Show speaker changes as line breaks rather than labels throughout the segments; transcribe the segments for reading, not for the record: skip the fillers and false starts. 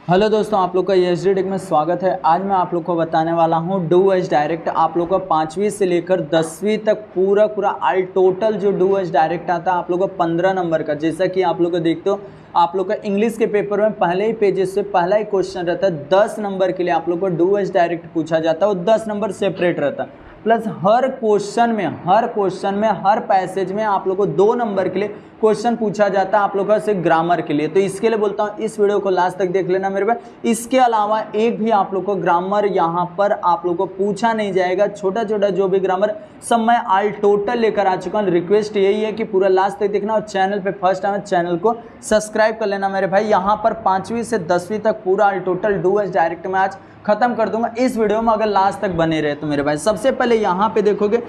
Hello दोस्तों, आप लोग का एसडी टेक में स्वागत है। आज मैं आप लोग को बताने वाला हूं डू एज डायरेक्ट। आप लोग का 5वीं से लेकर 10वीं तक पूरा ऑल टोटल जो डू एज डायरेक्ट आता है आप लोग का 15 नंबर का। जैसा कि आप लोग को देखते हो, आप लोग का इंग्लिश के पेपर में पहले ही पेजेस से पहला ही क्वेश्चन रहता है 10 नंबर के लिए। आप लोग को डू एज डायरेक्ट पूछा जाता है और 10 नंबर सेपरेट रहता है। प्लस हर क्वेश्चन में हर पैसेज में आप लोग को 2 नंबर के लिए क्वेश्चन पूछा जाता है आप लोगों से ग्रामर के लिए। तो इसके लिए बोलता हूँ इस वीडियो को लास्ट तक देख लेना मेरे भाई। इसके अलावा एक भी आप लोग को ग्रामर यहाँ पर आप लोग को पूछा नहीं जाएगा। छोटा छोटा जो भी ग्रामर सब मैं ऑल टोटल लेकर आ चुका हूँ। रिक्वेस्ट यही है कि पूरा लास्ट तक देखना और चैनल पे फर्स्ट टाइम चैनल को सब्सक्राइब कर लेना मेरे भाई। यहाँ पर 5वीं से 10वीं तक पूरा ऑल टोटल डू एज डायरेक्ट में आज खत्म कर दूंगा इस वीडियो में, अगर लास्ट तक बने रहे तो मेरे भाई। सबसे पहले यहाँ पे देखोगे,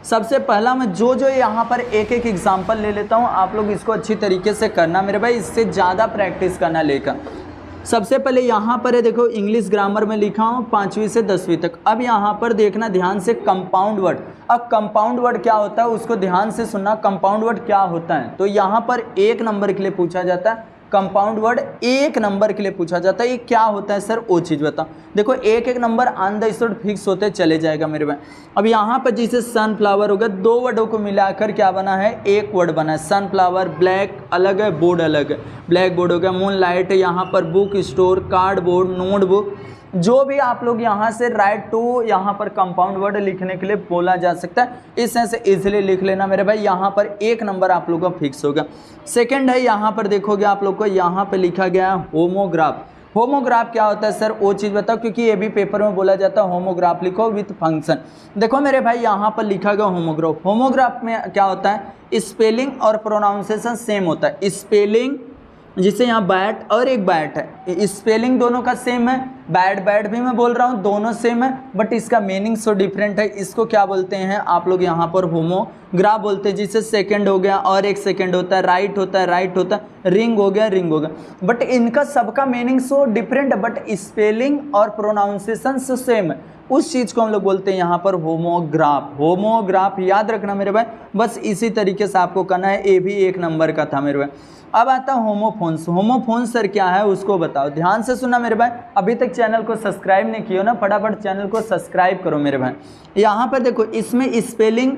सबसे पहला मैं जो यहाँ पर एक एक एग्जांपल ले लेता हूँ। आप लोग इसको अच्छी तरीके से करना मेरे भाई, इससे ज़्यादा प्रैक्टिस करना लेकर। सबसे पहले यहाँ पर है, देखो इंग्लिश ग्रामर में लिखा हूँ 5वीं से 10वीं तक। अब यहाँ पर देखना ध्यान से कंपाउंड वर्ड। अब कंपाउंड वर्ड क्या होता है उसको ध्यान से सुनना। कंपाउंड वर्ड क्या होता है तो यहाँ पर 1 नंबर के लिए पूछा जाता है। कंपाउंड वर्ड 1 नंबर के लिए पूछा जाता है। ये क्या होता है सर, वो चीज़ बताओ। देखो एक एक number on the spot fix होते चले जाएगा मेरे भाई। अब यहाँ पर जैसे सनफ्लावर होगा, 2 वर्डों को मिलाकर क्या बना है, 1 वर्ड बना है सनफ्लावर। ब्लैक अलग है, बोर्ड अलग है। ब्लैक बोर्ड हो गया, मून लाइट। यहाँ पर बुक स्टोर, कार्डबोर्ड, नोटबुक। जो भी आप लोग यहाँ से राइट टू यहाँ पर कंपाउंड वर्ड लिखने के लिए बोला जा सकता है। इस से इजीली लिख लेना मेरे भाई। यहाँ पर 1 नंबर आप लोग का फिक्स होगा। सेकंड है, यहाँ पर देखोगे आप लोग को यहाँ पे लिखा गया है होमोग्राफ। होमोग्राफ क्या होता है सर, वो चीज़ बताओ, क्योंकि ये भी पेपर में बोला जाता है होमोग्राफ लिखो विथ फंक्शन। देखो मेरे भाई यहाँ पर लिखा गया होमोग्राफ। होमोग्राफ में क्या होता है, स्पेलिंग और प्रोनाउंसिएशन सेम होता है। स्पेलिंग जिसे यहाँ बैट और एक बैट है, स्पेलिंग दोनों का सेम है। बैट भी मैं बोल रहा हूँ, दोनों सेम है, बट इसका मीनिंग सो डिफरेंट है। इसको क्या बोलते हैं आप लोग यहाँ पर होमोग्राफ बोलते हैं। जिसे सेकंड हो गया और एक सेकंड होता है, राइट होता है, रिंग हो गया। बट इनका सबका मीनिंग सो डिफरेंट है, बट स्पेलिंग और प्रोनाउंसिएशन सो सेम है। उस चीज़ को हम लोग बोलते हैं यहाँ पर होमोग्राफ। होमोग्राफ याद रखना मेरे भाई, बस इसी तरीके से आपको करना है। ये भी 1 नंबर का था मेरे भाई। अब आता है होमोफोन्स। होमोफोन्स सर क्या है उसको बताओ, ध्यान से सुनना मेरे भाई। अभी तक चैनल को सब्सक्राइब नहीं किया ना, फटाफट चैनल को सब्सक्राइब करो मेरे भाई। यहाँ पर देखो इसमें स्पेलिंग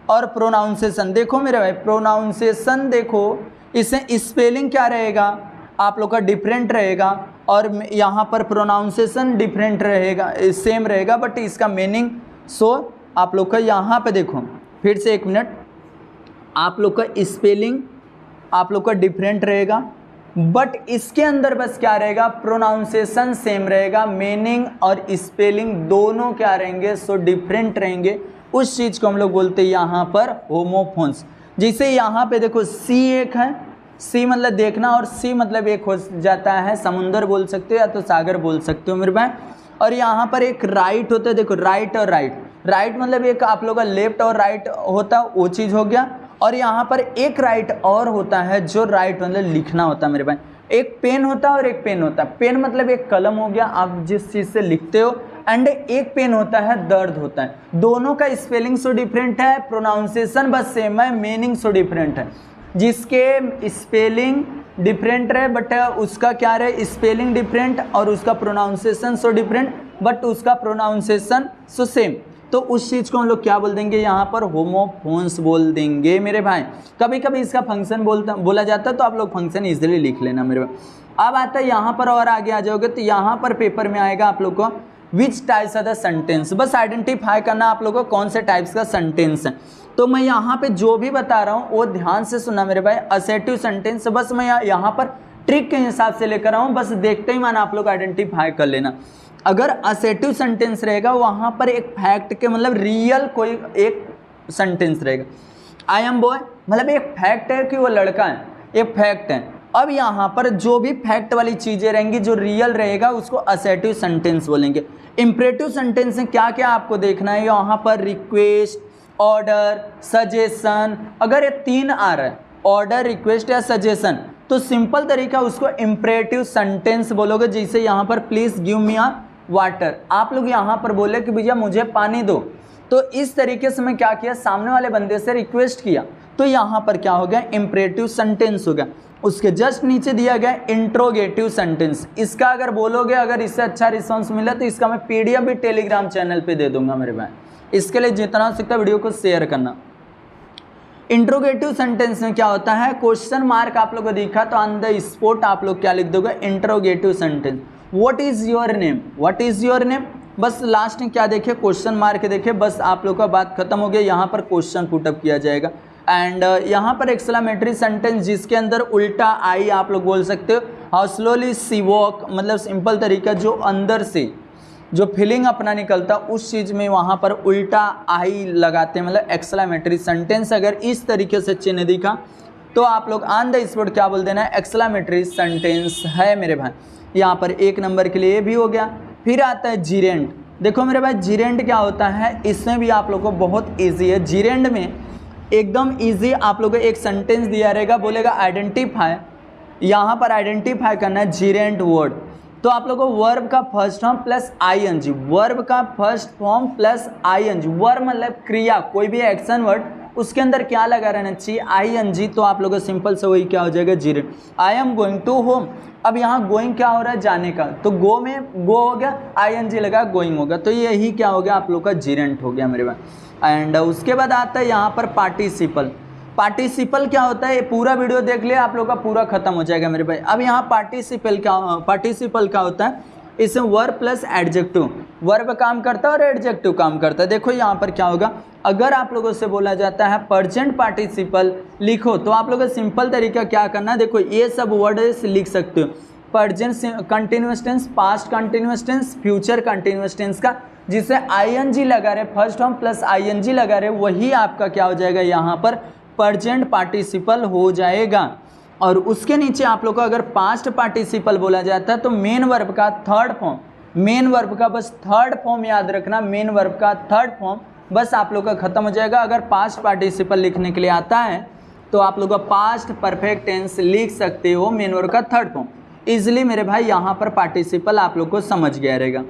और प्रोनाउंसिएशन देखो मेरे भाई। प्रोनाउंसिएशन देखो, इसमें स्पेलिंग क्या रहेगा आप लोग का डिफरेंट रहेगा, और यहाँ पर प्रोनाउंसिएशन डिफरेंट रहेगा, सेम रहेगा, बट इसका मीनिंग सो आप लोग का यहाँ पे देखो फिर से 1 मिनट। आप लोग का स्पेलिंग आप लोग का डिफरेंट रहेगा, बट इसके अंदर बस क्या रहेगा, प्रोनाउंसिएशन सेम रहेगा। मीनिंग और स्पेलिंग दोनों क्या रहेंगे, सो डिफरेंट रहेंगे। उस चीज़ को हम लोग बोलते हैं यहाँ पर होमोफोन्स। जैसे यहाँ पे देखो सी एक है, सी मतलब देखना, और सी मतलब एक हो जाता है समुंदर बोल सकते हो या तो सागर बोल सकते हो मेरे भाई। और यहाँ पर एक राइट होता है, देखो राइट और राइट मतलब एक आप लोग का लेफ्ट और राइट होता है, वो चीज़ हो गया। और यहाँ पर एक राइट और होता है जो राइट मतलब लिखना होता है मेरे भाई। एक पेन होता है और एक पेन होता है। पेन मतलब एक कलम हो गया, आप जिस चीज़ से लिखते हो, एंड एक पेन होता है दर्द होता है। दोनों का स्पेलिंग सो डिफरेंट है, प्रोनाउंसिएशन बस सेम है, मीनिंग सो डिफरेंट है। जिसके स्पेलिंग डिफरेंट रहे बट उसका क्या रहे, स्पेलिंग डिफरेंट, और उसका प्रोनाउंसिएशन सो डिफरेंट बट उसका प्रोनाउंसिएशन सो सेम, तो उस चीज़ को हम लोग क्या बोल देंगे यहाँ पर, होमोफोन्स बोल देंगे मेरे भाई। कभी कभी इसका फंक्शन बोला जाता है, तो आप लोग फंक्शन इजीली लिख लेना मेरे भाई। अब आता है यहाँ पर, और आगे आ जाओगे तो यहाँ पर पेपर में आएगा आप लोग को which types of the sentence. बस आइडेंटिफाई करना आप लोग को कौन से टाइप्स का सेंटेंस है। तो मैं यहाँ पे जो भी बता रहा हूँ वो ध्यान से सुनना मेरे भाई। असर्टिव सेंटेंस बस मैं यहाँ पर ट्रिक के हिसाब से लेकर आऊँ, बस देखते ही माना आप लोग आइडेंटिफाई कर लेना। अगर असर्टिव सेंटेंस रहेगा वहाँ पर एक फैक्ट के मतलब रियल कोई एक सेंटेंस रहेगा। आई एम बॉय मतलब एक फैक्ट है कि वो लड़का है, एक फैक्ट है। अब यहाँ पर जो भी फैक्ट वाली चीज़ें रहेंगी जो रियल रहेगा उसको असर्टिव सेंटेंस बोलेंगे। इंपरेटिव सेंटेंस में क्या क्या आपको देखना है, यहाँ पर रिक्वेस्ट, ऑर्डर, सजेशन। अगर ये 3 आ रहा है, ऑर्डर, रिक्वेस्ट या सजेशन, तो सिंपल तरीका उसको इंपरेटिव सेंटेंस बोलोगे। जैसे यहाँ पर please give me a water, आप लोग यहाँ पर बोले कि भैया मुझे पानी दो, तो इस तरीके से मैं क्या किया, सामने वाले बंदे से रिक्वेस्ट किया, तो यहाँ पर क्या हो गया, इंपरेटिव सेंटेंस हो गया। उसके जस्ट नीचे दिया गया इंट्रोगेटिव सेंटेंस। इसका अगर बोलोगे, अगर इससे अच्छा रिस्पॉन्स मिला तो इसका मैं पीडीएफ भी टेलीग्राम चैनल पे दे दूंगा मेरे भाई। इसके लिए जितना हो सकता है वीडियो को शेयर करना। इंट्रोगेटिव सेंटेंस में क्या होता है, क्वेश्चन मार्क आप लोग को दिखा तो ऑन द स्पॉट आप लोग क्या लिख दोगे, interrogative sentence. What is your name, what is your name, बस लास्ट में क्या देखे, क्वेश्चन मार्क देखे, बस आप लोग का बात खत्म हो गया। यहाँ पर क्वेश्चन पुटअप किया जाएगा। एंड यहाँ पर एक्सक्लेमेटरी सेंटेंस जिसके अंदर उल्टा आई आप लोग बोल सकते हो। हाउ स्लोली सी वॉक, मतलब सिंपल तरीका, जो अंदर से जो फीलिंग अपना निकलता उस चीज़ में वहाँ पर उल्टा आई लगाते हैं, मतलब एक्सक्लेमेटरी सेंटेंस। अगर इस तरीके से चिन्ह दिखा तो आप लोग ऑन द स्पॉट क्या बोल देना है, एक्सक्लेमेटरी सेंटेंस है मेरे भाई। यहाँ पर 1 नंबर के लिए भी हो गया। फिर आता है जीरेंड। देखो मेरे भाई जीरेंड क्या होता है, इसमें भी आप लोग को बहुत ईजी है। जीरेंड में एकदम ईजी आप लोग को एक सेंटेंस दिया रहेगा, बोलेगा आइडेंटिफाई, यहाँ पर आइडेंटिफाई करना है जीरेंड वर्ड। तो आप लोगों को वर्ब का first form plus ING, verb का first form plus ING. Verb मतलब क्रिया, कोई भी एक्शन वर्ड, उसके अंदर क्या लगा रहना चाहिए, आईएनजी। तो आप लोगों को सिंपल से वही क्या हो जाएगा, जीरेंड। I am going to home, अब यहाँ गोइंग क्या हो रहा है, जाने का, तो गो में गो हो गया, आईएनजी लगा, गोइंग होगा, तो यही क्या हो गया आप लोग का जीरेंड हो गया मेरे भाई। एंड उसके बाद आता है यहाँ पर पार्टिसिपल। पार्टिसिपल क्या होता है, ये पूरा वीडियो देख लिया आप लोग का, पूरा खत्म हो जाएगा मेरे भाई। अब यहाँ पार्टिसिपल क्या होता है, इसमें वर्ब प्लस एडजेक्टिव, वर्ब काम करता है और एडजेक्टिव काम करता है। देखो यहाँ पर क्या होगा, अगर आप लोगों से बोला जाता है प्रेजेंट पार्टिसिपल लिखो, तो आप लोगों का सिंपल तरीका क्या करना है, देखो ये सब वर्ड लिख सकते हो। Present continuous tense, past continuous tense, future continuous tense का जिसे आईएनजी लगा रहे, फर्स्ट फॉर्म प्लस आईएनजी लगा रहे, वही आपका क्या हो जाएगा, यहाँ पर प्रेजेंट पार्टिसिपल हो जाएगा। और उसके नीचे आप लोग को अगर पास्ट पार्टिसिपल बोला जाता है तो मेन वर्ब का थर्ड फॉर्म, मेन वर्ब का बस थर्ड फॉर्म याद रखना, मेन वर्ब का थर्ड फॉर्म बस आप लोग का खत्म हो जाएगा। अगर पास्ट पार्टिसिपल लिखने के लिए आता है तो आप लोग का पास्ट परफेक्ट टेंस लिख सकते हो, मेन वर्ब का थर्ड फॉर्म। इजिली मेरे भाई यहाँ पर पार्टिसिपल आप लोग को समझ गया रहेगा।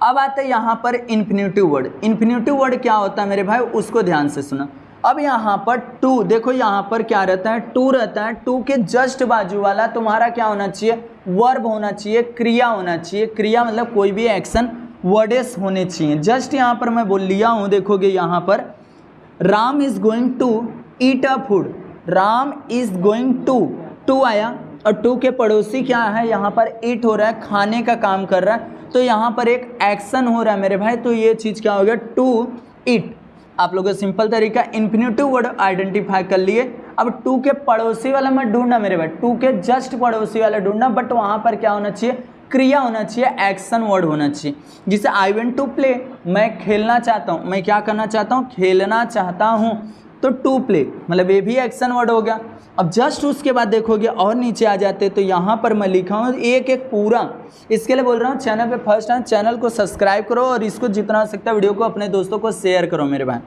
अब आते हैं यहाँ पर इन्फिनेटिव वर्ड। इन्फिनेटिव वर्ड क्या होता है मेरे भाई, उसको ध्यान से सुना। अब यहाँ पर टू, देखो यहाँ पर क्या रहता है, टू रहता है, टू के जस्ट बाजू वाला तुम्हारा क्या होना चाहिए, वर्ब होना चाहिए, क्रिया होना चाहिए। क्रिया मतलब कोई भी एक्शन वर्डेस होने चाहिए। जस्ट यहाँ पर मैं बोल लिया हूँ, देखोगे यहाँ पर Ram is going to eat a food, Ram is going to आया और टू के पड़ोसी क्या है, यहाँ पर ईट हो रहा है, खाने का काम कर रहा है, तो यहाँ पर एक एक्शन हो रहा है मेरे भाई, तो ये चीज़ क्या हो गया, टू ईट। आप लोगों को सिंपल तरीका इन्फिनेटिव वर्ड आइडेंटिफाई कर लिए। अब टू के पड़ोसी वाला मत ढूंढना मेरे भाई, टू के जस्ट पड़ोसी वाला ढूंढना, बट वहाँ पर क्या होना चाहिए, क्रिया होना चाहिए, एक्शन वर्ड होना चाहिए। जिसे आई वेंट टू प्ले, मैं खेलना चाहता हूँ, मैं क्या करना चाहता हूँ, खेलना चाहता हूँ, तो टू प्ले मतलब ये भी एक्शन वर्ड हो गया। अब जस्ट उसके बाद देखोगे और नीचे आ जाते तो यहाँ पर मैं लिखा हूँ एक एक पूरा। इसके लिए बोल रहा हूँ चैनल पे फर्स्ट टाइम, चैनल को सब्सक्राइब करो और इसको जितना हो सकता है वीडियो को अपने दोस्तों को शेयर करो मेरे भाई।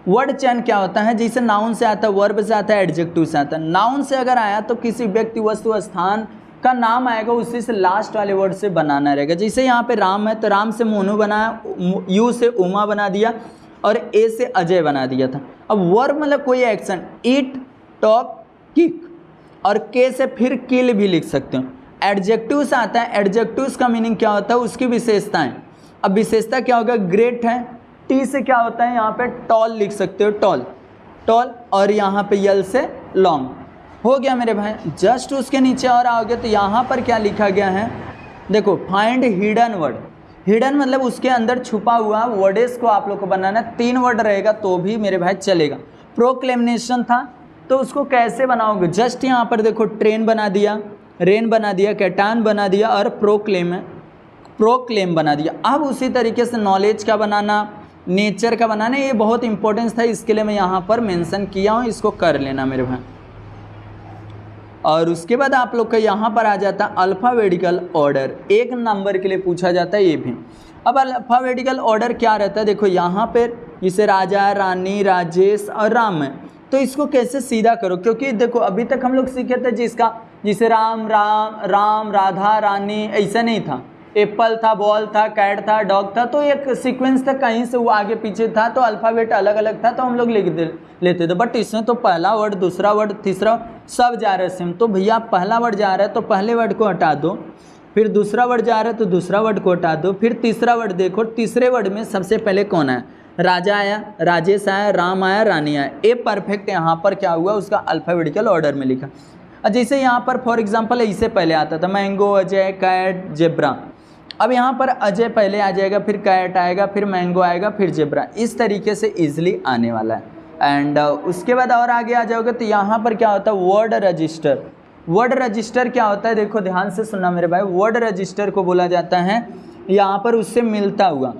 वर्ड चेन क्या होता है, जैसे नाउन से आता है, वर्ब से आता है, एडजेक्टिव से आता है। नाउन से अगर आया तो किसी व्यक्ति वस्तु स्थान का नाम आएगा, उसी से लास्ट वाले वर्ड से बनाना रहेगा। जैसे यहाँ पे राम है तो राम से मोनू बनाया, यू से उमा बना दिया और ए से अजय बना दिया था। अब वर्ब मतलब कोई एक्शन, ईट, टॉक, किक, और के से फिर किल भी लिख सकते हो। एडजेक्टिव से आता है, एडजेक्टिव्स का मीनिंग क्या होता है, उसकी विशेषताएं। अब विशेषता क्या होगा, ग्रेट है, टी से क्या होता है, यहाँ पे टॉल लिख सकते हो, टॉल टॉल, और यहाँ पे यल से लॉन्ग हो गया मेरे भाई। जस्ट उसके नीचे और आओगे तो यहाँ पर क्या लिखा गया है, देखो फाइंड हिडन वर्ड। हिडन मतलब उसके अंदर छुपा हुआ वर्डेस को आप लोग को बनाना, 3 वर्ड रहेगा तो भी मेरे भाई चलेगा। प्रोक्लेमिनेशन था तो उसको कैसे बनाओगे, जस्ट यहाँ पर देखो ट्रेन बना दिया, रेन बना दिया, कैटान बना दिया और प्रोक्लेम बना दिया। अब उसी तरीके से नॉलेज का बनाना, नेचर का बनाना, ये बहुत इंपॉर्टेंस था, इसके लिए मैं यहाँ पर मेंशन किया हूँ, इसको कर लेना मेरे भाई। और उसके बाद आप लोग का यहाँ पर आ जाता है अल्फ़ाबेटिकल ऑर्डर, 1 नंबर के लिए पूछा जाता है ये भी। अब अल्फ़ाबेटिकल ऑर्डर क्या रहता है, देखो यहाँ पर जैसे राजा, रानी, राजेश और राम है, तो इसको कैसे सीधा करो, क्योंकि देखो अभी तक हम लोग सीखे थे जिसका, जिसे राम राम राम, राधा, रानी, ऐसा नहीं था। एप्पल था, बॉल था, कैट था, डॉग था, तो एक सीक्वेंस था, कहीं से वो आगे पीछे था तो अल्फ़ाबेट अलग अलग था तो हम लोग लिख लेते थे। बट इसमें तो पहला वर्ड, दूसरा वर्ड, तीसरा सब जा रहा है सेम। तो भैया पहला वर्ड जा रहा है तो पहले वर्ड को हटा दो, फिर दूसरा वर्ड जा रहा है तो दूसरा वर्ड को हटा दो, फिर तीसरा वर्ड देखो, तीसरे वर्ड में सबसे पहले कौन आया? राजा आया, राजेश आया, राम आया, रानी आया। ए परफेक्ट यहाँ पर क्या हुआ, उसका अल्फ़ाबेटिकल ऑर्डर में लिखा। जैसे यहाँ पर फॉर एग्जांपल इससे पहले आता था मैंगो, अजय, कैट, जेब्रा। अब यहाँ पर अजय पहले आ जाएगा, फिर कैट आएगा, फिर मैंगो आएगा, फिर जेब्रा। इस तरीके से ईजिली आने वाला है। एंड उसके बाद और आगे आ जाओगे तो यहाँ पर क्या होता है? Word register. वर्ड रजिस्टर क्या होता है? देखो ध्यान से सुनना मेरे भाई। वर्ड रजिस्टर को बोला जाता है यहाँ पर उससे मिलता हुआ,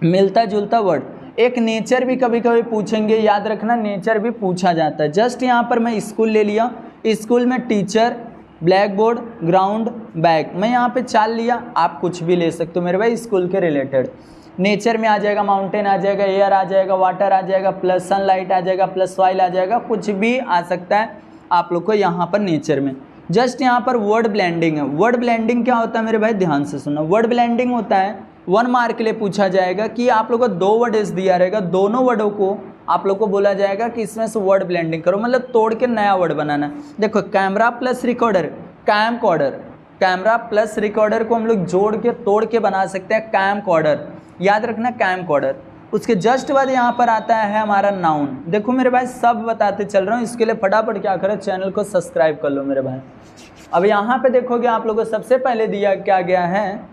मिलता जुलता वर्ड। एक नेचर भी कभी कभी पूछेंगे, याद रखना नेचर भी पूछा जाता है। जस्ट यहाँ पर मैं स्कूल ले लिया, स्कूल में teacher, black board, ground, bag, मैं यहाँ पे चाल लिया। आप कुछ भी ले सकते हो मेरे भाई स्कूल के रिलेटेड। नेचर में आ जाएगा माउंटेन आ जाएगा, एयर आ जाएगा, वाटर आ जाएगा, प्लस सनलाइट आ जाएगा, प्लस सॉइल आ जाएगा, कुछ भी आ सकता है आप लोग को यहाँ पर नेचर में। जस्ट यहाँ पर वर्ड ब्लेंडिंग है। वर्ड ब्लेंडिंग क्या होता है मेरे भाई? ध्यान से सुनना। वर्ड ब्लेंडिंग होता है 1 मार्क के लिए पूछा जाएगा कि आप लोग को 2 वर्ड दिया रहेगा, दोनों वर्डों को आप लोग को बोला जाएगा कि इसमें से वर्ड ब्लेंडिंग करो, मतलब तोड़ के नया वर्ड बनाना। देखो camera plus recorder, camcorder, camera plus recorder को हम लोग जोड़ के तोड़ के बना सकते हैं कैम कॉर्डर। याद रखना कैम कॉर्डर। उसके जस्ट बाद यहाँ पर आता है हमारा नाउन। देखो मेरे भाई सब बताते चल रहा हूँ, इसके लिए फटाफट क्या करो, चैनल को सब्सक्राइब कर लो मेरे भाई। अब यहाँ पे देखोगे आप लोगों को सबसे पहले दिया क्या गया है,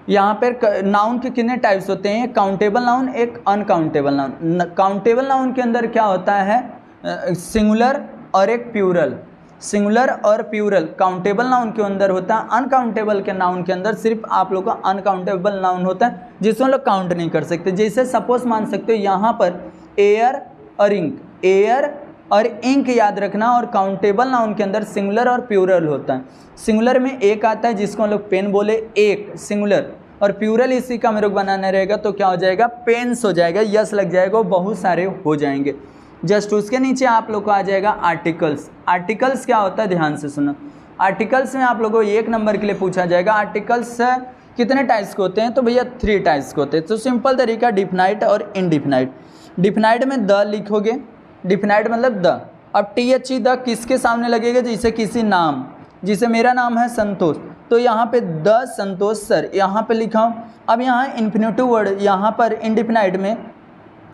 यहाँ पर नाउन के कितने टाइप्स होते हैं? एक काउंटेबल नाउन, एक अनकाउंटेबल नाउन। काउंटेबल नाउन के अंदर क्या होता है? सिंगुलर और एक प्लूरल। सिंगुलर और प्लूरल काउंटेबल नाउन के अंदर होता है। अनकाउंटेबल के नाउन के अंदर सिर्फ आप लोग का अनकाउंटेबल नाउन होता है जिसको लोग काउंट नहीं कर सकते। जैसे सपोज मान सकते हो यहाँ पर एयर और इंक, एयर और इंक याद रखना। और काउंटेबल नाउन के अंदर सिंगुलर और प्लूरल होता है। सिंगुलर में एक आता है जिसको हम लोग पेन बोले, एक सिंगुलर, और प्लूरल इसी का मेरे को बनाना रहेगा तो क्या हो जाएगा? पेन्स हो जाएगा, यस लग जाएगा, बहुत सारे हो जाएंगे। जस्ट उसके नीचे आप लोग को आ जाएगा आर्टिकल्स। आर्टिकल्स क्या होता है? ध्यान से सुनो। आर्टिकल्स में आप लोगों को 1 नंबर के लिए पूछा जाएगा। आर्टिकल्स कितने टाइप्स के होते हैं? तो भैया 3 टाइप्स के होते हैं। तो सिंपल तरीका डिफिनाइट और इनडिफिनाइट। डिफिनाइट में द लिखोगे, डिफिनाइट मतलब द। अब THE द किसके सामने लगेगा? जैसे किसी नाम, जैसे मेरा नाम है संतोष, तो यहाँ पे द संतोष सर यहाँ पे लिखा हूँ। अब यहाँ इन्फिनेटिव वर्ड, यहाँ पर इनडिफिनाइट में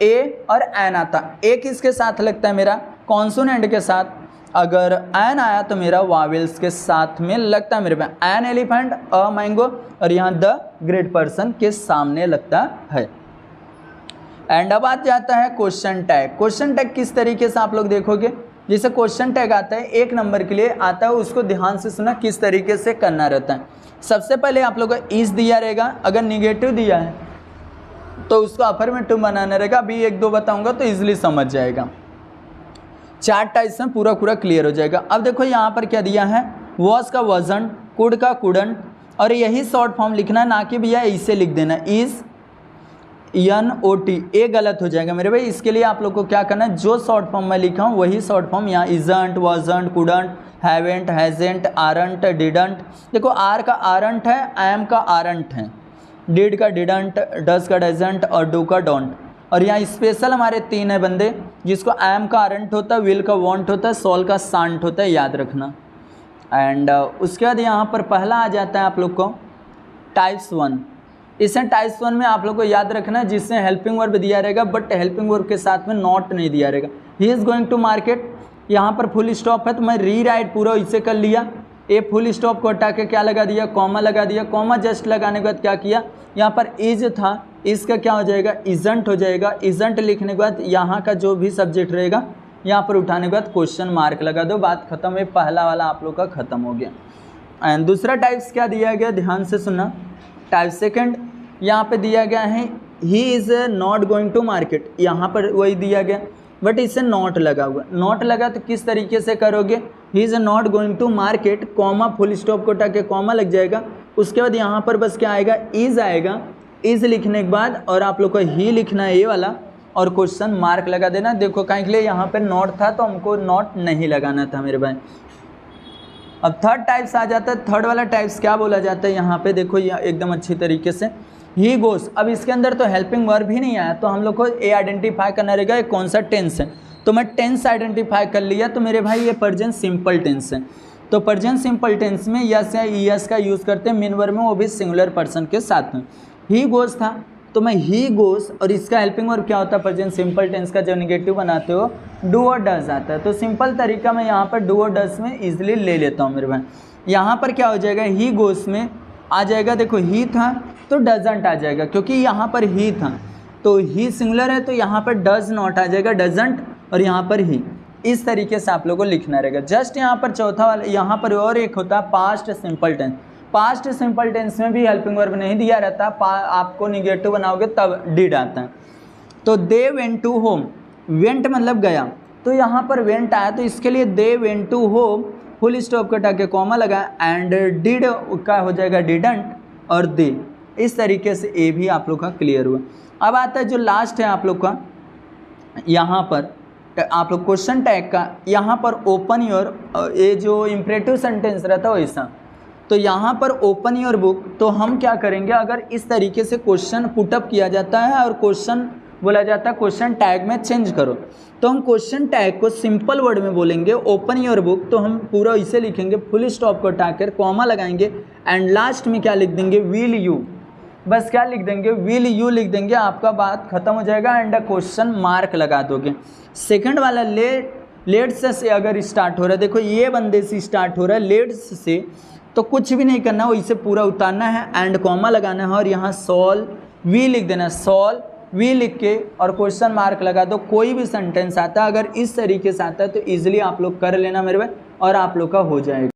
ए और एन आता। ए किसके साथ लगता है? मेरा कॉन्सोनेंट के साथ। अगर एन आया तो मेरा वावेल्स के साथ में लगता है मेरे पे। एन एलिफेंट, अ मैंगो, और यहाँ द ग्रेट पर्सन के सामने लगता है। एंड अब आ जाता है क्वेश्चन टैग। क्वेश्चन टैग किस तरीके से आप लोग देखोगे? जैसे क्वेश्चन टैग आता है 1 नंबर के लिए आता है, उसको ध्यान से सुना किस तरीके से करना रहता है। सबसे पहले आप लोग को इज दिया रहेगा, अगर निगेटिव दिया है तो उसको अफर्मेटिव बनाना रहेगा। अभी 1-2 बताऊंगा तो इजीली समझ जाएगा। 4 टाइप्स में पूरा क्लियर हो जाएगा। अब देखो यहाँ पर क्या दिया है? वॉज का वजन, कुड का कुडंट, और यही शॉर्ट फॉर्म लिखना, ना कि भैया इसे लिख देना इज NOT। ए गलत हो जाएगा मेरे भाई। इसके लिए आप लोग को क्या करना है? जो शॉर्ट फॉर्म मैं लिखा हूँ वही शॉर्ट फॉर्म यहाँ isn't, wasn't, couldn't, haven't, hasn't, aren't, didn't. देखो आर का आरंट है, एम का आरंट है, डिड का डिडंट, डस का डजेंट और डू का डोंट। और यहाँ स्पेशल हमारे 3 है बंदे, जिसको एम का आरंट होता है, विल का वॉन्ट होता है, सॉल का सांट होता है, याद रखना। एंड उसके बाद यहाँ पर पहला आ जाता है आप लोग को टाइप्स 1। इसे टाइप्स 1 में आप लोग को याद रखना है जिससे हेल्पिंग वर्ब दिया रहेगा, बट हेल्पिंग वर्ब के साथ में नॉट नहीं दिया रहेगा। He is going to market, यहाँ पर फुल स्टॉप है तो मैं रीराइट पूरा इसे कर लिया। ए फुल स्टॉप को हटा के क्या लगा दिया? कॉमा लगा दिया। कॉमा जस्ट लगाने के बाद क्या किया? यहाँ पर इज था, इसका क्या हो जाएगा? इजंट हो जाएगा। इजंट लिखने के बाद यहाँ का जो भी सब्जेक्ट रहेगा यहाँ पर उठाने के बाद क्वेश्चन मार्क लगा दो, बात खत्म है। पहला वाला आप लोग का खत्म हो गया। एंड दूसरा टाइप्स क्या दिया गया? ध्यान से सुनना। टाइप सेकंड यहाँ पे दिया गया है he is not going to market, यहाँ पर वही दिया गया बट इससे नॉट लगा हुआ। नॉट लगा तो किस तरीके से करोगे? He is not going to market, comma full stop को हटा के कॉमा लग जाएगा। उसके बाद यहाँ पर बस क्या आएगा? इज़ आएगा। इज़ लिखने के बाद और आप लोग को ही लिखना है ये वाला, और क्वेश्चन मार्क लगा देना। देखो कहीं के लिए यहाँ पर नॉट था तो हमको नॉट नहीं लगाना था मेरे भाई। अब थर्ड टाइप्स आ जाता है। थर्ड वाला टाइप्स क्या बोला जाता है यहाँ पे, देखो ये एकदम अच्छी तरीके से ही गोस। अब इसके अंदर तो हेल्पिंग वर्ब ही नहीं आया, तो हम लोग को ये आइडेंटिफाई करना रहेगा ये कौन सा टेंस है। तो मैं टेंस आइडेंटिफाई कर लिया, तो मेरे भाई ये प्रेजेंट सिंपल टेंस है। तो प्रेजेंट सिंपल टेंस में यस या ईएस का यूज़ करते हैं मेन वर्ब में, वो भी सिंगुलर पर्सन के साथ में। ही गोस था तो मैं ही गोस, और इसका हेल्पिंग वर्ब क्या होता है प्रेजेंट सिंपल टेंस का, जब निगेटिव बनाते हो डू और डज आता है। तो सिंपल तरीका मैं यहाँ पर डू और डज में इजीली ले लेता हूँ मेरे भाई। यहाँ पर क्या हो जाएगा, ही गोस में आ जाएगा, देखो ही था तो डजंट आ जाएगा, क्योंकि यहाँ पर ही था तो ही सिंगुलर है, तो यहाँ पर डज नॉट आ जाएगा, डजंट, और यहाँ पर ही। इस तरीके से आप लोगों को लिखना रहेगा। जस्ट यहाँ पर चौथा वाला, यहाँ पर और एक होता है past simple tense. Past simple tense में भी हेल्पिंग वर्ब नहीं दिया रहता, आपको निगेटिव बनाओगे तब डिड आता है। तो they went to home, went मतलब गया, तो यहाँ पर वेंट आया, तो इसके लिए they went to home full stop कटा के कॉमा लगा, एंड डिड का हो जाएगा डिडंट और दे। इस तरीके से ए भी आप लोग का क्लियर हुआ। अब आता है जो लास्ट है आप लोग का, यहाँ पर आप लोग क्वेश्चन टैग का, यहाँ पर ओपन योर, ये जो इम्परेटिव सेंटेंस रहता है वैसा, तो यहाँ पर ओपन योर बुक, तो हम क्या करेंगे, अगर इस तरीके से क्वेश्चन पुटअप किया जाता है और क्वेश्चन बोला जाता है क्वेश्चन टैग में चेंज करो, तो हम क्वेश्चन टैग को सिंपल वर्ड में बोलेंगे ओपन योर बुक, तो हम पूरा इसे लिखेंगे फुल स्टॉप को हटाकर कॉमा लगाएंगे, एंड लास्ट में क्या लिख देंगे, विल यू। बस क्या लिख देंगे, विल यू लिख देंगे, आपका बात खत्म हो जाएगा, एंड क्वेश्चन मार्क लगा दोगे। सेकंड वाला लेट्स से अगर स्टार्ट हो रहा है, देखो ये बंदे से स्टार्ट हो रहा है लेट्स से, तो कुछ भी नहीं करना, वैसे पूरा उतारना है, एंड कॉमा लगाना है, और यहाँ सॉल्व वी लिख देना, सॉल्व वी लिख के और क्वेश्चन मार्क लगा दो। कोई भी सेंटेंस आता है अगर इस तरीके से आता है तो इजीली आप लोग कर लेना मेरे भाई, और आप लोग का हो जाएगा।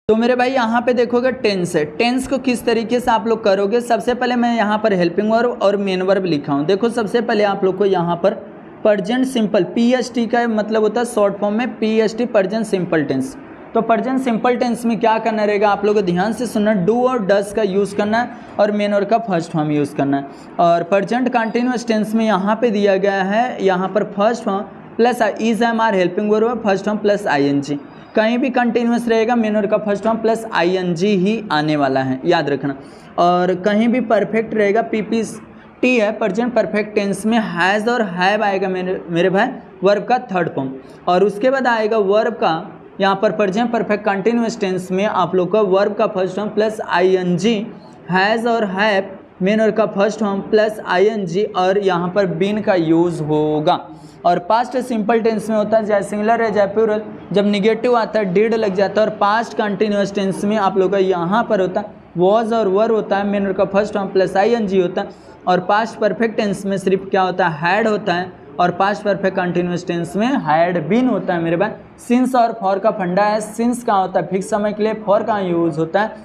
तो मेरे भाई यहाँ पे देखोगे टेंस है, टेंस को किस तरीके से आप लोग करोगे। सबसे पहले मैं यहाँ पर हेल्पिंग वर्ब और मेन वर्ब लिखा हूँ। देखो सबसे पहले आप लोग को यहाँ पर प्रेजेंट सिंपल, पीएसटी का मतलब होता है शॉर्ट फॉर्म में पीएसटी, प्रेजेंट सिंपल टेंस। तो प्रेजेंट सिंपल टेंस में क्या करना रहेगा, आप लोगों को ध्यान से सुनना, डू और डज का यूज़ करना है, और मेन वर्ब का फर्स्ट फॉर्म यूज़ करना है। और प्रेजेंट कंटिन्यूअस टेंस में यहाँ पे दिया गया है, यहाँ पर first form plus is am are helping verb, first form plus ING. कहीं भी कंटिन्यूअस रहेगा मेन वर्ब का फर्स्ट फॉर्म प्लस आईएनजी ही आने वाला है, याद रखना। और कहीं भी परफेक्ट रहेगा, पीपीटी है प्रेजेंट परफेक्ट टेंस में हैज़ और हैव आएगा मेरे भाई वर्ब का थर्ड फॉर्म, और उसके बाद आएगा वर्ब का यहाँ पर प्रेजेंट परफेक्ट कंटिन्यूअस टेंस में आप लोग का वर्ब का first form plus ING, has और हैव मेन वर्ब का फर्स्ट फॉर्म प्लस आईएनजी, और यहाँ पर बीन का यूज़ होगा। और पास्ट सिंपल टेंस में होता है चाहे सिंगुलर है चाहे प्लूरल, जब निगेटिव आता है डिड लग जाता है। और पास्ट कंटिन्यूअस टेंस में आप लोग का यहाँ पर होता है वॉज और वर होता है, मेन वर्ब का फर्स्ट फॉर्म प्लस आईएनजी होता है। और पास्ट परफेक्ट टेंस में सिर्फ क्या होता है, हैड होता है, और पास्ट परफेक्ट कंटिन्यूअस टेंस में हैड बीन होता है मेरे भाई। सिंस और फॉर का फंडा है, सिंस का होता है फिक्स समय के लिए, फॉर का यूज़ होता है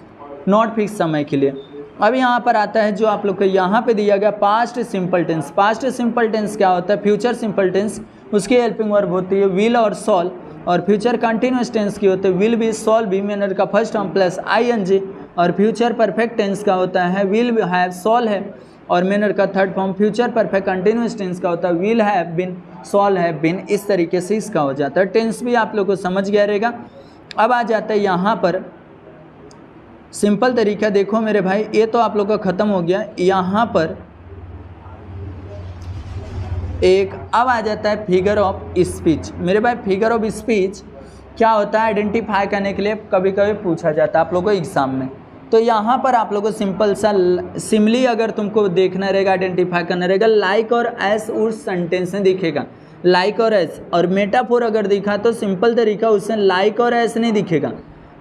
नॉट फिक्स समय के लिए। अब यहाँ पर आता है जो आप लोग को यहाँ पे दिया गया past simple tense. Past simple tense क्या होता है, फ्यूचर सिंपल टेंस, उसकी हेल्पिंग वर्ब होती है विल और सॉल। और फ्यूचर कंटिन्यूअस टेंस की होती है will be, shall be, main verb का फर्स्ट फॉर्म प्लस आईएनजी। और फ्यूचर परफेक्ट टेंस का होता है विल हैव, सॉल है, और मेन वर्ब का third form. Future perfect continuous tense का होता है will have been, shall have been. इस तरीके से इसका हो जाता है। टेंस भी आप लोग को समझ गया रहेगा। अब आ जाता है यहाँ पर सिंपल तरीका, देखो मेरे भाई ये तो आप लोग का ख़त्म हो गया। यहाँ पर एक अब आ जाता है फिगर ऑफ स्पीच। मेरे भाई फिगर ऑफ स्पीच क्या होता है, आइडेंटिफाई करने के लिए कभी कभी पूछा जाता है आप लोगों को एग्जाम में। तो यहाँ पर आप लोगों को सिंपल सा सिमली अगर तुमको देखना रहेगा, आइडेंटिफाई करना रहेगा, लाइक और एस उस सेंटेंस में दिखेगा, लाइक और एस। और मेटाफोर अगर दिखा तो सिंपल तरीका उससे लाइक और एस नहीं दिखेगा,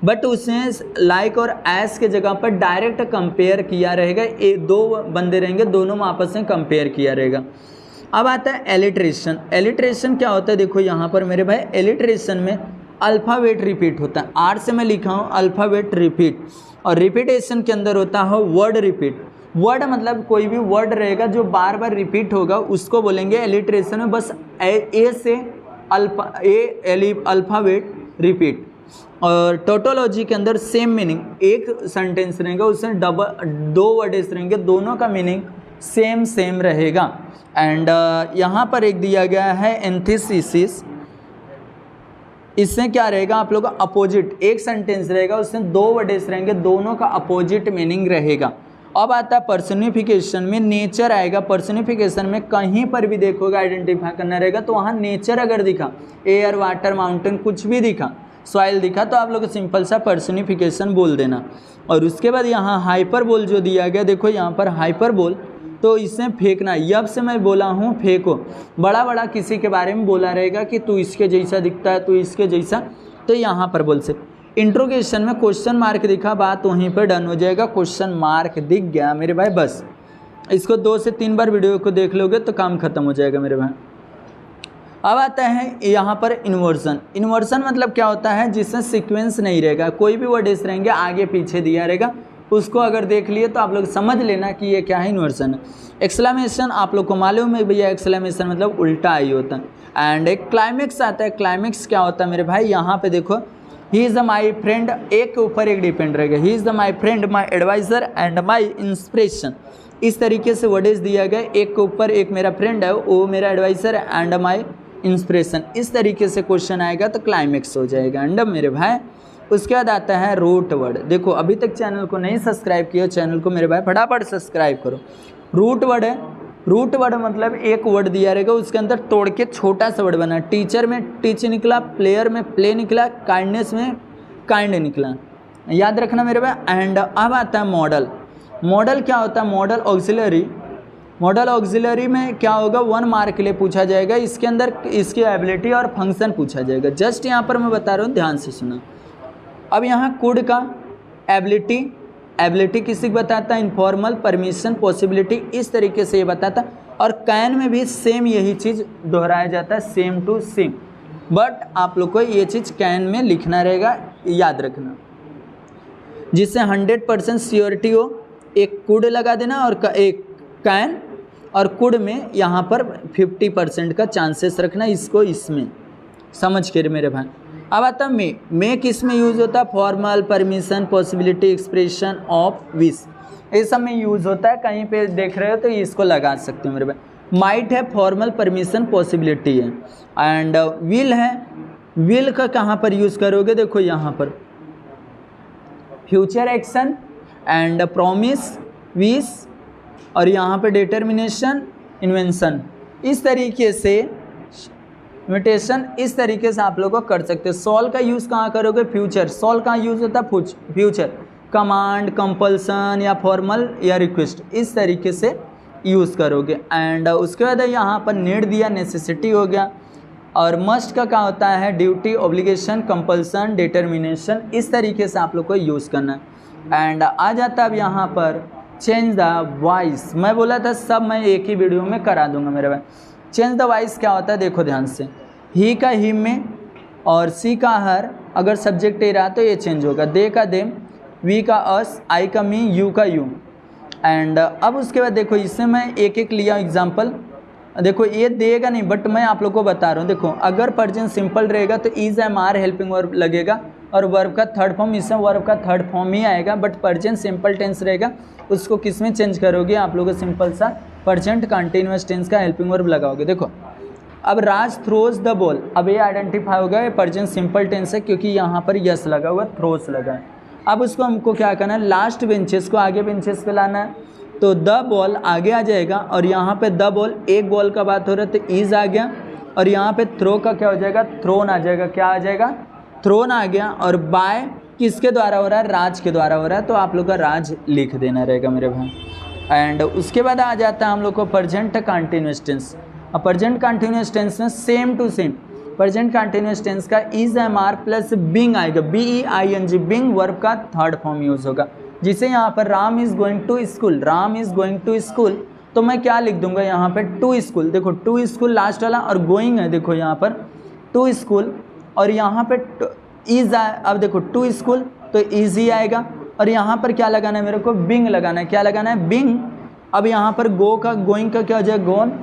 बट उसमें लाइक और एस के जगह पर डायरेक्ट कंपेयर किया रहेगा। दो बंदे रहेंगे, दोनों में आपस में कंपेयर किया रहेगा। अब आता है एलिट्रेशन। एलिट्रेशन क्या होता है, देखो यहाँ पर मेरे भाई एलिट्रेशन में अल्फ़ाबेट रिपीट होता है। आर से मैं लिखा हूँ अल्फ़ाबेट रिपीट, और रिपीटेशन के अंदर होता है वर्ड रिपीट। वर्ड मतलब कोई भी वर्ड रहेगा जो बार बार रिपीट होगा उसको बोलेंगे एलिट्रेशन में। बस ए से अल्फ़ाबेट रिपीट। और टोटोलॉजी के अंदर सेम मीनिंग, एक सेंटेंस रहेगा उसमें दो वर्ड्स रहेंगे, दोनों का मीनिंग सेम रहेगा। एंड यहाँ पर एक दिया गया है एंथिसिस। इससे क्या रहेगा आप लोग का अपोजिट, एक सेंटेंस रहेगा उसमें 2 वर्ड्स रहेंगे, दोनों का अपोजिट मीनिंग रहेगा। अब आता है पर्सनिफिकेशन में नेचर आएगा। पर्सनिफिकेशन में कहीं पर भी देखोगे आइडेंटिफाई करना रहेगा, तो वहाँ नेचर अगर दिखा, एयर, वाटर, माउंटेन कुछ भी दिखा, सॉइल दिखा, तो आप लोग सिंपल सा पर्सनिफिकेशन बोल देना। और उसके बाद यहाँ हाइपरबोल जो दिया गया, देखो यहाँ पर हाइपरबोल, तो इसमें फेंकना, जब से मैं बोला हूँ फेंको, बड़ा बड़ा किसी के बारे में बोला रहेगा कि तू इसके जैसा दिखता है, तू इसके जैसा, तो यहाँ पर बोल सकते। इंट्रोगेशन में क्वेश्चन मार्क दिखा, बात वहीं पर डन हो जाएगा। क्वेश्चन मार्क दिख गया मेरे भाई, बस इसको 2 से 3 बार वीडियो को देख लोगे तो काम खत्म हो जाएगा मेरे भाई। अब आता है यहाँ पर इन्वर्जन। इन्वर्जन मतलब क्या होता है, जिसमें सीक्वेंस नहीं रहेगा, कोई भी वर्ड्स रहेंगे आगे पीछे दिया रहेगा, उसको अगर देख लिए तो आप लोग समझ लेना कि ये क्या है, इन्वर्जन है। एक्सक्लेमेशन आप लोग को मालूम है भैया, एक्सक्लेमेशन मतलब उल्टा आई होता है। एंड एक क्लाइमेक्स आता है। क्लाइमेक्स क्या होता है मेरे भाई, यहाँ पे देखो, he is the my friend, एक के ऊपर एक डिपेंड रहेगा, he is the my friend, my advisor and my inspiration. इस तरीके से वर्ड्स दिया गया, एक के ऊपर एक मेरा फ्रेंड है, वो मेरा एडवाइज़र है, एंड माई इंस्पिरेशन। इस तरीके से क्वेश्चन आएगा तो क्लाइमेक्स हो जाएगा एंड मेरे भाई। उसके बाद आता है रूट वर्ड। देखो अभी तक चैनल को नहीं सब्सक्राइब किया, चैनल को मेरे भाई फटाफट सब्सक्राइब करो। रूट वर्ड है, रूट वर्ड मतलब एक वर्ड दिया रहेगा, उसके अंदर तोड़ के छोटा सा वर्ड बना। टीचर में टीच निकला, प्लेयर में प्ले निकला, काइंडनेस में काइंड निकला, याद रखना मेरे भाई। एंड अब आता है मॉडल। मॉडल क्या होता है, मॉडल ऑक्सिलरी। मॉडल ऑक्सिलरी में क्या होगा, 1 मार्क के लिए पूछा जाएगा, इसके अंदर इसकी एबिलिटी और फंक्शन पूछा जाएगा। जस्ट यहाँ पर मैं बता रहा हूँ, ध्यान से सुना। अब यहाँ कुड का एबिलिटी, एबिलिटी किसी को बताता है, इनफॉर्मल, परमिशन, पॉसिबिलिटी, इस तरीके से ये बताता। और कैन में भी सेम यही चीज़ दोहराया जाता है, सेम टू सेम, बट आप लोग को ये चीज़ कैन में लिखना रहेगा, याद रखना, जिससे 100% श्योरिटी हो। एक कुड लगा देना और एक कैन, और कुड में यहाँ पर 50% का चांसेस रखना, इसको इसमें समझ के मेरे भाई। अब आता है मे किस में यूज़ होता है, formal, permission, possibility, expression of wish, ये सब में यूज़ होता है। कहीं पे देख रहे हो तो इसको लगा सकते हो मेरे भाई। माइट है, फॉर्मल, परमिशन, पॉसिबिलिटी है। एंड विल है, विल का कहाँ पर यूज़ करोगे, देखो यहाँ पर future action and promise, wish, और यहाँ पे डिटर्मिनेशन, इन्वेंशन, इस तरीके से इमिटेशन, इस तरीके से आप लोग को कर सकते हो। सॉल का यूज़ कहाँ करोगे, फ्यूचर। सॉल कहाँ यूज़ होता है, फ्यूचर। कमांड, कंपल्सन या फॉर्मल या रिक्वेस्ट, इस तरीके से यूज़ करोगे। एंड उसके बाद यहाँ पर नीड दिया, नेसेसिटी हो गया। और मस्ट का क्या होता है, ड्यूटी, ऑब्लिगेशन, कंपल्सन, डिटर्मिनेशन, इस तरीके से आप लोग को यूज़ करना है। एंड आ जाता है अब यहाँ पर चेंज द वॉइस। मैं बोला था सब मैं एक ही वीडियो में करा दूंगा मेरे भाई। चेंज द वॉइस क्या होता है, देखो ध्यान से, ही का हिम में और सी का हर, अगर सब्जेक्ट ए रहा तो ये चेंज होगा, दे का देम, वी का अस, आई का मी, यू का यू। एंड अब उसके बाद देखो, इससे मैं एक एक लिया एग्जांपल। देखो ये देगा नहीं, बट मैं आप लोग को बता रहा हूँ। देखो अगर प्रेजेंट सिंपल रहेगा तो is, am, are helping verb लगेगा, और वर्ब का थर्ड फॉर्म, इसमें वर्ब का थर्ड फॉर्म ही आएगा। बट प्रेजेंट सिंपल टेंस रहेगा, उसको किस में चेंज करोगे, आप लोग सिंपल सा प्रेजेंट कंटिन्यूअस टेंस का हेल्पिंग वर्ब लगाओगे। देखो अब राज थ्रोज द बॉल, अब ये आइडेंटिफाई होगा, ये प्रेजेंट सिंपल टेंस है क्योंकि यहाँ पर यस लगा हुआ, थ्रोज लगा है। अब उसको हमको क्या करना है, लास्ट बेंचेस को आगे बेंचेस पे लाना है, तो द बॉल आगे आ जाएगा, और यहाँ पे द बॉल, एक बॉल का बात हो रहा है तो इज आ गया, और यहाँ पे थ्रो का क्या हो जाएगा, थ्रोन आ जाएगा। क्या आ जाएगा, थ्रोन आ गया। और बाय किसके द्वारा हो रहा है, राज के द्वारा हो रहा है, तो आप लोग का राज लिख देना रहेगा मेरे भाई। एंड उसके बाद आ जाता है हम लोग को प्रेजेंट कंटिन्यूअस टेंस। अब प्रेजेंट कंटिन्यूअस टेंस में same to same present continuous tense का is, am, are plus being आएगा, BEING, बिंग वर्ब का थर्ड फॉर्म यूज होगा। जिसे यहाँ पर Ram is going to school, Ram is going to school, तो मैं क्या लिख दूंगा यहाँ पे, टू स्कूल। देखो टू स्कूल लास्ट वाला, और गोइंग है, देखो यहाँ पर टू स्कूल, और यहाँ पे इज अब देखो टू स्कूल तो इज ही आएगा, और यहाँ पर क्या लगाना है मेरे को, बिंग लगाना है। क्या लगाना है, बिंग। अब यहाँ पर गो का, गोइंग का क्या हो जाएगा, गोन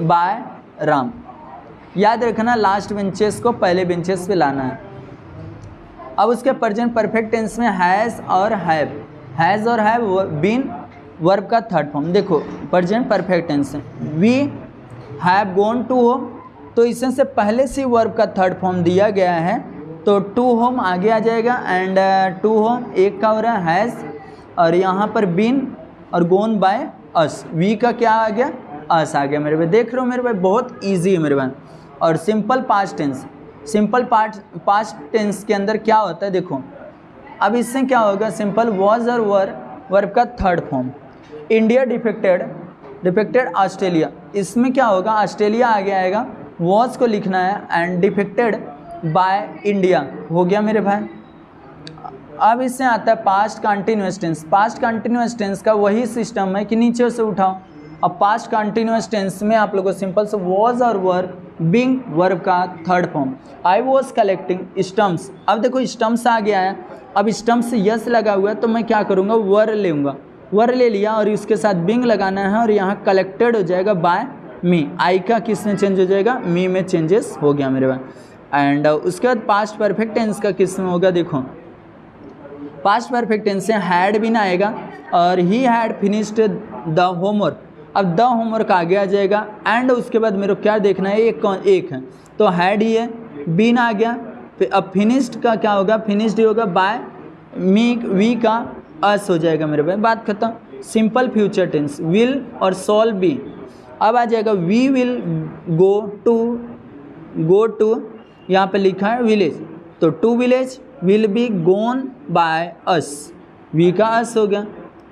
बाय राम। याद रखना लास्ट बेंचेस को पहले बेंचेस पे लाना है। अब उसके प्रेजेंट परफेक्ट टेंस में हैज़ और हैव, हैज़ और हैव बीन वर्ब का थर्ड फॉर्म। देखो प्रेजेंट परफेक्ट टेंस में वी हैव गोन टू हो, तो इसमें से पहले से वर्ब का थर्ड फॉर्म दिया गया है तो टू होम आगे आ जाएगा एंड टू होम एक का हो रहा है हैज़, और यहाँ पर बीन और गोन बाय अस, वी का क्या आ गया, अस आ गया मेरे भाई। देख रहे हो मेरे भाई, बहुत ईजी है मेरे भाई। और simple past tense, simple past tense के अंदर क्या होता है देखो, अब इससे क्या होगा, सिंपल वॉज और वर, वर्ब का third form. India defected Australia, इसमें क्या होगा, ऑस्ट्रेलिया आगे आएगा, वॉज को लिखना है एंड डिफेक्टेड बाय इंडिया हो गया मेरे भाई। अब इससे आता है past continuous tense. Past continuous tense का वही सिस्टम है कि नीचे से उठाओ। अब पास्ट कंटिन्यूअस टेंस में आप लोगों को सिंपल से वॉज और वर बीइंग वर्ब का third form. I was collecting stumps, अब देखो स्टम्प्स आ गया है, अब स्टम्प से यस लगा हुआ है तो मैं क्या करूँगा, वर लूँगा, वर ले लिया और इसके साथ बिंग लगाना है और यहाँ कलेक्टेड हो जाएगा बाय मी। आई का किस में चेंज हो जाएगा, मी में चेंजेस हो गया मेरे भाई। एंड उसके बाद पास्ट परफेक्ट टेंस का किस में होगा, देखो पास्ट परफेक्ट टेंस से हैड भी ना आएगा और he had finished the homework. अब द होमवर्क आगे आ जाएगा एंड उसके बाद मेरे को क्या देखना है, एक है तो हैड ही है, बीन आ गया। फिर अब फिनिश्ड का क्या होगा, फिनिश्ड ही होगा बाय मी, वी का अस हो जाएगा मेरे भाई, बात खत्म। सिंपल फ्यूचर टेंस विल और सॉल बी, अब आ जाएगा वी विल गो टू यहाँ पे लिखा है विलेज, तो to village will be gone by us, we का अस हो गया।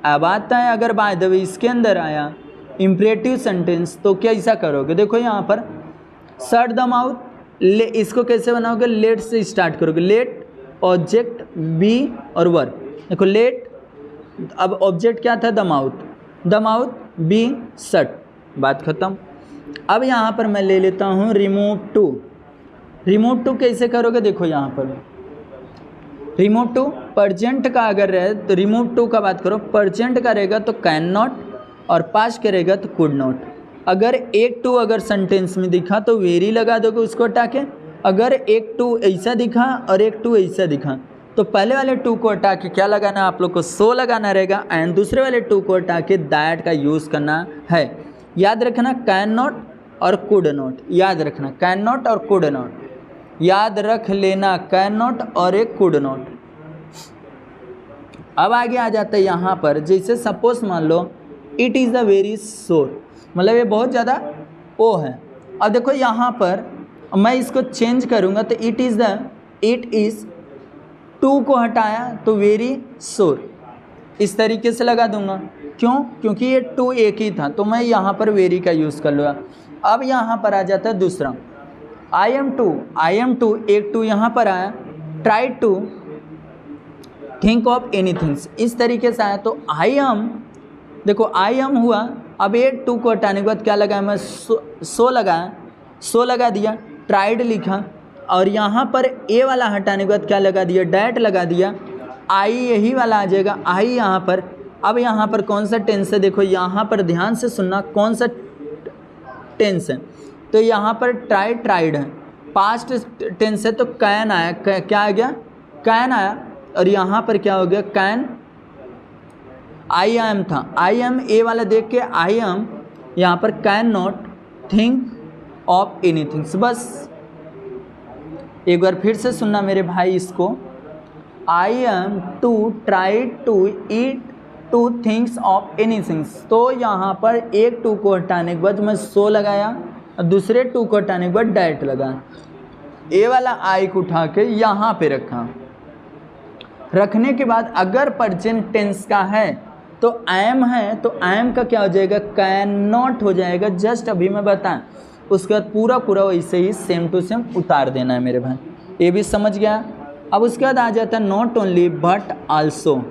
अब आता है अगर बाय द वे इसके अंदर आया इम्परेटिव सेंटेंस तो क्या ऐसा करोगे, देखो यहाँ पर शट द माउथ, इसको कैसे बनाओगे, लेट से स्टार्ट करोगे, लेट ऑब्जेक्ट बी और वर्ब। देखो लेट, अब ऑब्जेक्ट क्या था, द माउथ बी शट, बात खत्म। अब यहाँ पर मैं ले लेता हूँ रिमूव टू कैसे करोगे, देखो यहाँ पर रिमूव टू प्रजेंट का अगर रहे तो रिमूव टू का बात करो, प्रजेंट का रहेगा तो कैन नॉट और पास्ट करेगा तो कुड नॉट। अगर एक टू अगर सेंटेंस में दिखा तो वेरी लगा दोगे उसको हटा के, अगर एक टू ऐसा दिखा और एक टू ऐसा दिखा तो पहले वाले टू को हटा के क्या लगाना है आप लोग को, सो लगाना रहेगा एंड दूसरे वाले टू को हटा के दैट का यूज़ करना है। याद रखना कैन नॉट और कुड नॉट, याद रखना कैन नॉट और कुड नॉट, याद रख लेना कैन नॉट और एक कुड नॉट। अब आगे आ जाता है यहाँ पर, जैसे सपोज मान लो इट इज़ द वेरी शोर, मतलब ये बहुत ज़्यादा ओ है। अब देखो यहाँ पर मैं इसको चेंज करूँगा तो इट इज़ टू को हटाया तो वेरी शोर, इस तरीके से लगा दूंगा। क्यों, क्योंकि ये टू एक ही था तो मैं यहाँ पर वेरी का यूज़ कर लूँगा। अब यहाँ पर आ जाता है दूसरा आई एम टू, एक टू यहाँ पर आया, ट्राई टू थिंक ऑफ एनीथिंग्स, इस तरीके से आया तो आई एम, देखो आई एम हुआ। अब ये टू को हटाने के बाद क्या लगाया मैं, सो लगा दिया, ट्राइड लिखा और यहाँ पर ए वाला हटाने के बाद क्या लगा दिया, डैट लगा दिया, आई यही वाला आ जाएगा, आई यहाँ पर। अब यहाँ पर कौन सा टेंस है, देखो यहाँ पर ध्यान से सुनना कौन सा टेंस है, तो यहाँ पर ट्राइड है, पास्ट टेंस है तो कैन आया, क्या आ गया, कैन आया और यहाँ पर क्या हो गया, कैन, आई एम था, आई एम ए वाला देख के आई एम, यहाँ पर can not think of anythings. बस एक बार फिर से सुनना मेरे भाई इसको, I am to try to eat two things of anythings, तो यहाँ पर एक टू को हटाने के बाद मैं सो लगाया और दूसरे टू को हटाने के बाद डैट लगा, ए वाला आई को उठा के यहाँ पे रखा। रखने के बाद अगर प्रेजेंट टेंस का है तो एम है तो एम का क्या हो जाएगा, कैन नॉट हो जाएगा, जस्ट अभी मैं बताएं। उसके बाद पूरा वैसे ही सेम टू सेम उतार देना है मेरे भाई, ये भी समझ गया। अब उसके बाद आ जाता है not only but also.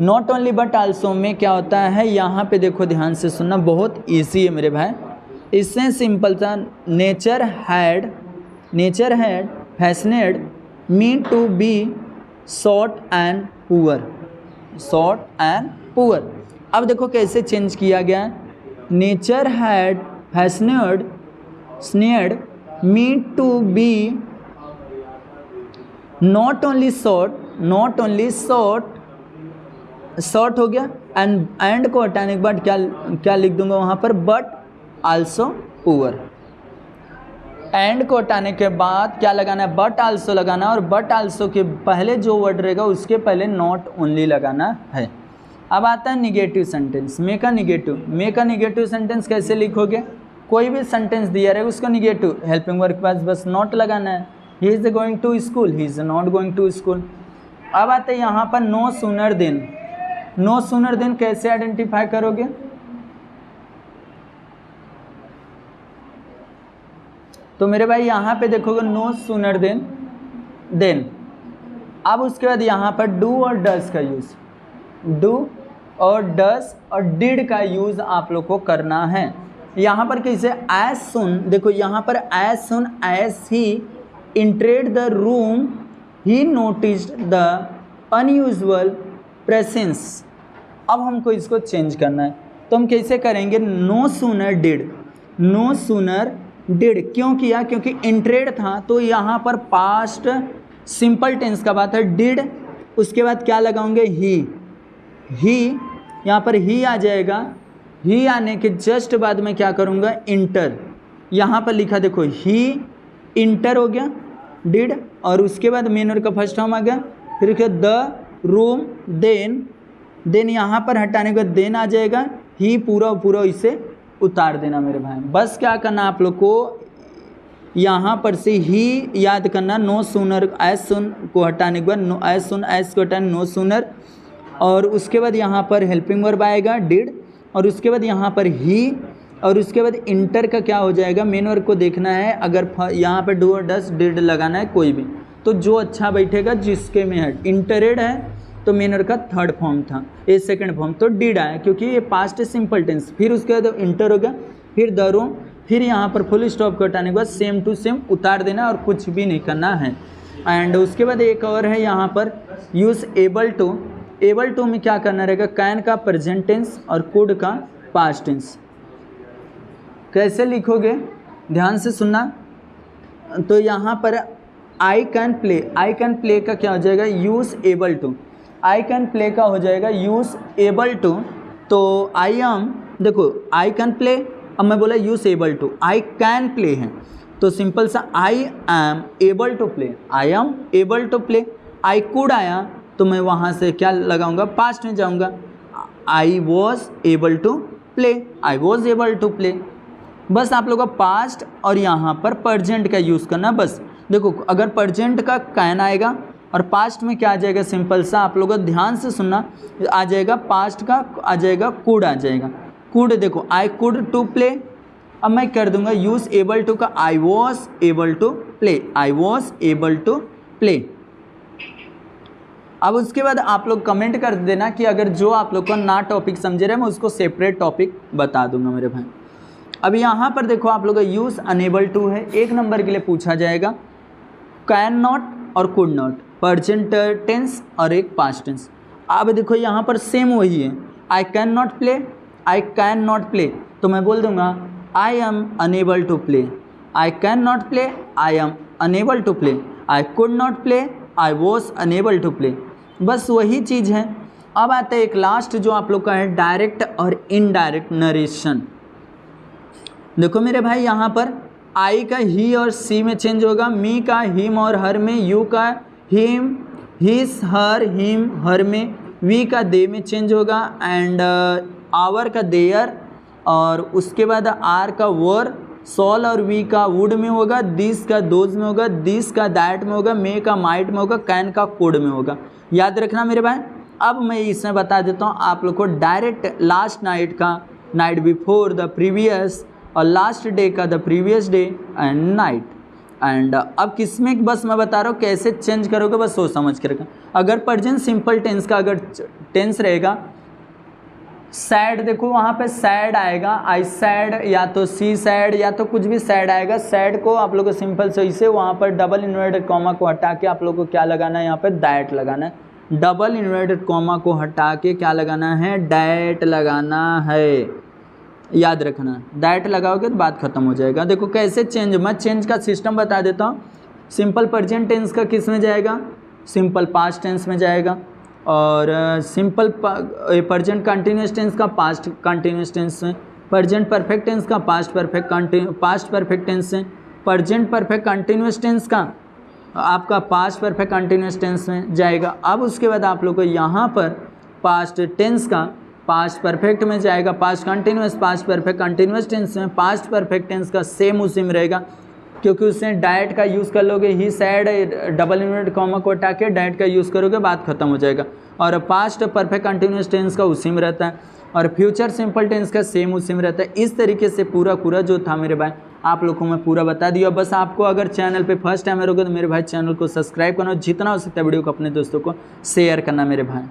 Not only but also में क्या होता है, यहाँ पे देखो ध्यान से सुनना, बहुत ईजी है मेरे भाई। इससे सिंपल था, nature had fascinated me to be short and poor. अब देखो कैसे चेंज किया गया, nature had fascinated me to be not only short हो गया एंड को हटाने के बाद क्या लिख दूंगा वहाँ पर, बट आल्सो पुअर। एंड को हटाने के बाद क्या लगाना है, बट आल्सो लगाना है, और बट आल्सो के पहले जो वर्ड रहेगा उसके पहले नॉट ओनली लगाना है। अब आता है negative sentence, make a negative sentence कैसे लिखोगे, कोई भी सेंटेंस दिया रहेगा उसका निगेटिव हेल्पिंग वर्ब के पास बस नॉट लगाना है। He is going to school, he is not going to school. अब आते हैं यहाँ पर नो सूनर देन कैसे आइडेंटिफाई करोगे, तो मेरे भाई यहाँ पे देखोगे नो सूनर देन। अब उसके बाद यहाँ पर डू और डस का यूज़, डू और डस और डिड का यूज़ आप लोग को करना है। यहाँ पर कैसे, एज सुन, देखो यहाँ पर as soon as he entered the room he noticed the unusual presence. अब हमको इसको चेंज करना है, तो हम कैसे करेंगे, नो सूनर डिड क्यों किया, क्योंकि इंटरेड था तो यहाँ पर पास्ट सिंपल टेंस का बात है, डिड उसके बाद क्या लगाओगे, ही यहाँ पर ही आ जाएगा। ही आने के जस्ट बाद में क्या करूँगा, इंटर, यहाँ पर लिखा देखो ही इंटर हो गया डिड, और उसके बाद मेन वर्ब का फर्स्ट फॉर्म आ गया, फिर द रूम देन यहाँ पर हटाने के बाद देन आ जाएगा, ही पूरा इसे उतार देना मेरे भाई। बस क्या करना आप लोग को, यहाँ पर से ही याद करना, नो सूनर एज सुन को हटाने के बाद एज सुन एज को हटाने नो सूनर, और उसके बाद यहाँ पर हेल्पिंग वर्ब आएगा डिड, और उसके बाद यहाँ पर ही, और उसके बाद इंटर का क्या हो जाएगा, मेन वर्ब को देखना है। अगर यहाँ पर डू और डस डिड लगाना है कोई भी, तो जो अच्छा बैठेगा जिसके में है, इंटरेड है तो मेन वर्ब का थर्ड फॉर्म था, ये सेकंड फॉर्म तो डिड आया क्योंकि ये पास्ट सिंपल टेंस, फिर उसके बाद इंटर हो गया, फिर द रूम, फिर यहाँ पर फुल स्टॉप को हटाने के बाद सेम टू सेम उतार देना और कुछ भी नहीं करना है। एंड उसके बाद एक और है यहाँ पर यूज़ एबल टू में क्या करना रहेगा, कैन का प्रेजेंट टेंस और कुड का पास्ट टेंस। कैसे लिखोगे ध्यान से सुनना, तो यहाँ पर आई कैन प्ले का क्या हो जाएगा, use able to, I can play का हो जाएगा यूज़ एबल टू। तो आई एम, देखो आई कैन प्ले, अब मैं बोला use able to, I can play है तो सिंपल सा I am able to play, I am able to play. I could आया तो मैं वहाँ से क्या लगाऊंगा, पास्ट में जाऊंगा, I was able to play, I was able to play. बस आप लोगों का पास्ट और यहाँ पर प्रेजेंट का यूज़ करना। बस देखो अगर प्रेजेंट का कैन आएगा और पास्ट में क्या आ जाएगा, सिंपल सा आप लोगों को ध्यान से सुनना, आ जाएगा पास्ट का आ जाएगा कुड आ जाएगा, कुड देखो आई कुड टू प्ले, अब मैं कर दूंगा यूज़ एबल टू का I was able to play, I was able to play. अब उसके बाद आप लोग कमेंट कर देना कि अगर जो आप लोग को ना टॉपिक समझे रहे मैं उसको सेपरेट टॉपिक बता दूंगा मेरे भाई। अब यहाँ पर देखो आप लोग का यूज़ अनेबल टू है, एक नंबर के लिए पूछा जाएगा, कैन नॉट और कुड नॉट, प्रेजेंट टेंस और एक पास्ट टेंस। अब देखो यहाँ पर सेम वही है, I can not play, I can not play तो मैं बोल दूंगा I am unable to play, I can not play, I am unable to play, I could not play, I was unable to play. बस वही चीज़ है। अब आता है एक लास्ट जो आप लोग का है डायरेक्ट और इनडायरेक्ट नरेशन। देखो मेरे भाई यहाँ पर आई का ही और सी में चेंज होगा, मी का हिम और हर में, यू का हिम हिस हर हिम हर में, वी का दे में चेंज होगा, एंड आवर का देयर, और उसके बाद आर का वर, सॉल और वी का वुड में होगा, दिस का दोज में होगा, दिस का दैट में होगा, मे का माइट में होगा, कैन का कोड में होगा। याद रखना मेरे भाई। अब मैं इसमें बता देता हूँ आप लोग को डायरेक्ट लास्ट नाइट का, नाइट बिफोर द प्रीवियस, और लास्ट डे का the previous day and night. And अब किसमें बस मैं बता रहा हूँ कैसे चेंज करोगे, बस सोच समझ कर। अगर प्रेजेंट सिंपल टेंस का अगर टेंस रहेगा, सैड देखो वहाँ पे सैड आएगा, आई सैड या तो सी सैड या तो कुछ भी सैड आएगा। सैड को आप लोग को सिंपल से इसे वहाँ पर डबल इन्वर्टेड कॉमा को हटा के आप लोग को क्या लगाना है, यहाँ पे दैट लगाना है। डबल इन्वर्टेड कॉमा को हटा के क्या लगाना है, डैट लगाना है। याद रखना, दैट लगाओगे तो बात खत्म हो जाएगा। देखो कैसे चेंज, मैं चेंज का सिस्टम बता देता हूँ। सिंपल प्रेजेंट टेंस का किस में जाएगा, सिंपल पास्ट टेंस में जाएगा, और सिंपल प्रेजेंट कंटिन्यूस टेंस का पास्ट कंटिन्यूस टेंस में, प्रेजेंट परफेक्ट टेंस का पास्ट परफेक्ट टेंस में, प्रेजेंट परफेक्ट कंटिन्यूस टेंस का आपका पास्ट परफेक्ट कंटिन्यूस टेंस में जाएगा। अब उसके बाद आप लोग को यहाँ पर पास्ट टेंस का पास्ट परफेक्ट में जाएगा, past continuous past perfect continuous tense में पास्ट परफेक्ट टेंस का सेम उसी में रहेगा, क्योंकि उसमें डाइट का यूज़ कर लोगे, ही सैड डबल इन्वर्टेड कॉमा को हटा के डाइट का यूज़ करोगे, बात खत्म हो जाएगा। और पास्ट परफेक्ट कंटिन्यूस टेंस का उसी में रहता है और फ्यूचर सिंपल टेंस का सेम उसी में रहता है। इस तरीके से पूरा जो था मेरे भाई आप लोगों को मैं पूरा बता दिया। बस आपको अगर चैनल पे फर्स्ट टाइम रहोगे तो मेरे भाई चैनल को सब्सक्राइब करना, जितना हो सकता है वीडियो को अपने दोस्तों को शेयर करना मेरे भाई।